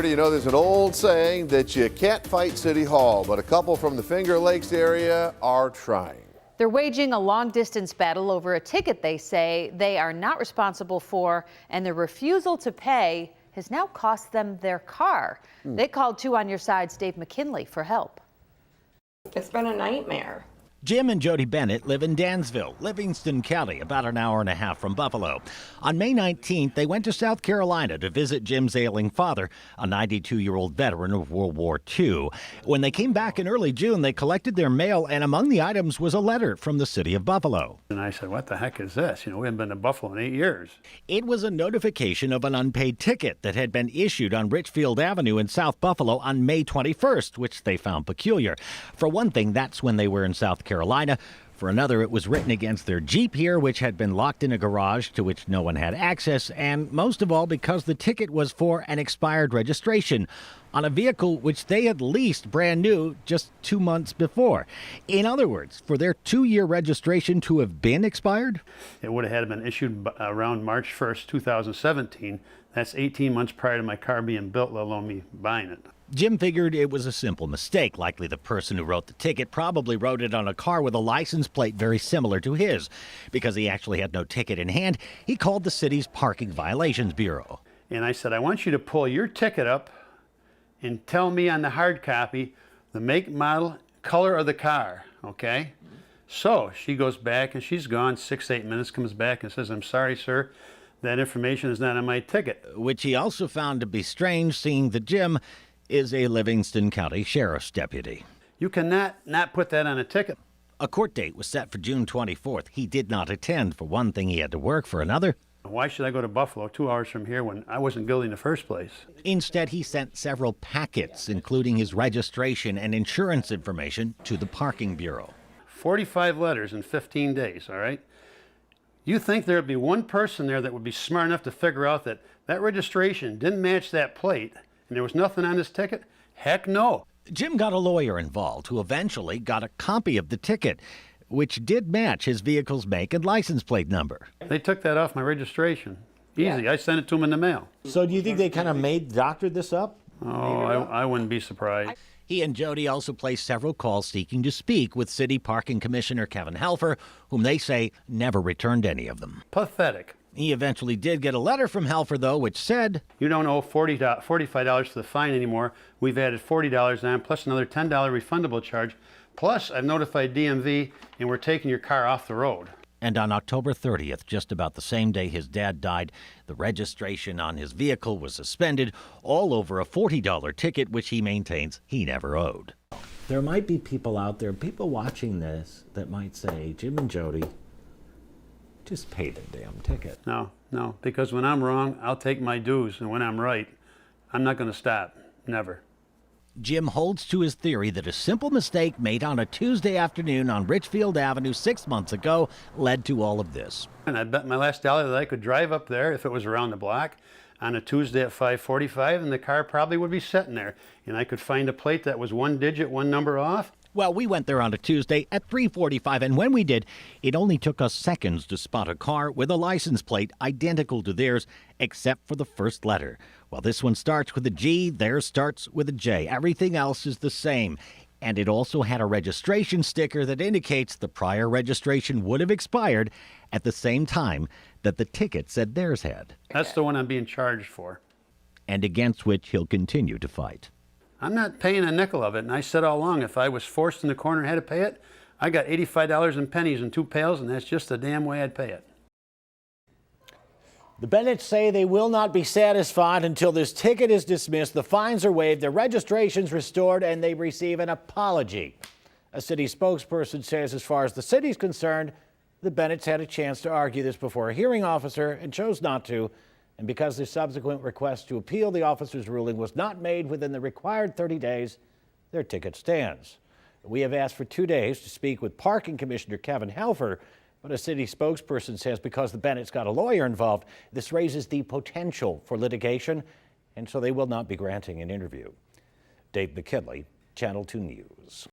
You know, there's an old saying that you can't fight City Hall, but a couple from the Finger Lakes area are trying. They're waging a long-distance battle over a ticket they say they are not responsible for, and their refusal to pay has now cost them their car. They called 2 on Your Side's Dave McKinley for help. It's been a nightmare. Jim and Jody Bennett live in Dansville, Livingston County, about an hour and a half from Buffalo. On May 19th, they went to South Carolina to visit Jim's ailing father, a 92-year-old veteran of World War II. When they came back in early June, they collected their mail, and among the items was a letter from the city of Buffalo. And I said, what the heck is this? You know, we haven't been to Buffalo in 8 years. It was a notification of an unpaid ticket that had been issued on Richfield Avenue in South Buffalo on May 21st, which they found peculiar. For one thing, that's when they were in South Carolina. For another, it was written against their Jeep here, which had been locked in a garage to which no one had access, and most of all because the ticket was for an expired registration on a vehicle which they had leased brand new just 2 months before. In other words, for their 2-year registration to have been expired? It would have had been issued around March 1st, 2017. That's 18 months prior to my car being built, let alone me buying it. Jim figured it was a simple mistake. Likely the person who wrote the ticket probably wrote it on a car with a license plate very similar to his. Because he actually had no ticket in hand, he called the city's Parking Violations Bureau. And I said, I want you to pull your ticket up and tell me on the hard copy the make, model, color of the car, okay? So she goes back and she's gone 6-8 minutes, comes back and says, I'm sorry, sir, that information is not on my ticket. Which he also found to be strange, seeing that Jim is a Livingston County Sheriff's deputy. You cannot not put that on a ticket. A court date was set for June 24th. He did not attend. For one thing, he had to work. For another, why should I go to Buffalo 2 hours from here when I wasn't guilty in the first place? Instead, he sent several packets, including his registration and insurance information, to the Parking Bureau. 45 letters in 15 days, all right? You think there would be one person there that would be smart enough to figure out that that registration didn't match that plate and there was nothing on this ticket? Heck no. Jim got a lawyer involved who eventually got a copy of the ticket, which did match his vehicle's make and license plate number. They took that off my registration. Easy. I sent it to them in the mail. So do you think they kind of doctored this up? Oh, I wouldn't be surprised. He and Jody also placed several calls seeking to speak with City Parking Commissioner Kevin Helfer, whom they say never returned any of them. Pathetic. He eventually did get a letter from Helfer, though, which said, you don't owe $45 for the fine anymore. We've added $40 on, plus another $10 refundable charge. Plus, I've notified DMV, and we're taking your car off the road. And on October 30th, just about the same day his dad died, the registration on his vehicle was suspended, all over a $40 ticket, which he maintains he never owed. There might be people out there, people watching this, that might say, Jim and Jody, just pay the damn ticket. No, because when I'm wrong, I'll take my dues, and when I'm right, I'm not going to stop. Never. Jim holds to his theory that a simple mistake made on a Tuesday afternoon on Richfield Avenue 6 months ago led to all of this. And I bet my last dollar that I could drive up there if it was around the block on a Tuesday at 5:45, and the car probably would be sitting there, and I could find a plate that was one digit, one number off. Well, we went there on a Tuesday at 3:45, and when we did, it only took us seconds to spot a car with a license plate identical to theirs, except for the first letter. While this one starts with a G, theirs starts with a J. Everything else is the same. And it also had a registration sticker that indicates the prior registration would have expired at the same time that the ticket said theirs had. That's the one I'm being charged for. And against which he'll continue to fight. I'm not paying a nickel of it, and I said all along, if I was forced in the corner and had to pay it, I got $85 in pennies and 2 pails, and that's just the damn way I'd pay it. The Bennetts say they will not be satisfied until this ticket is dismissed, the fines are waived, their registration's restored, and they receive an apology. A city spokesperson says as far as the city's concerned, the Bennetts had a chance to argue this before a hearing officer and chose not to. And because the subsequent request to appeal the officer's ruling was not made within the required 30 days, their ticket stands. We have asked for 2 days to speak with Parking Commissioner Kevin Helfer, but a city spokesperson says because the Bennetts got a lawyer involved, this raises the potential for litigation, and so they will not be granting an interview. Dave McKinley, Channel 2 News.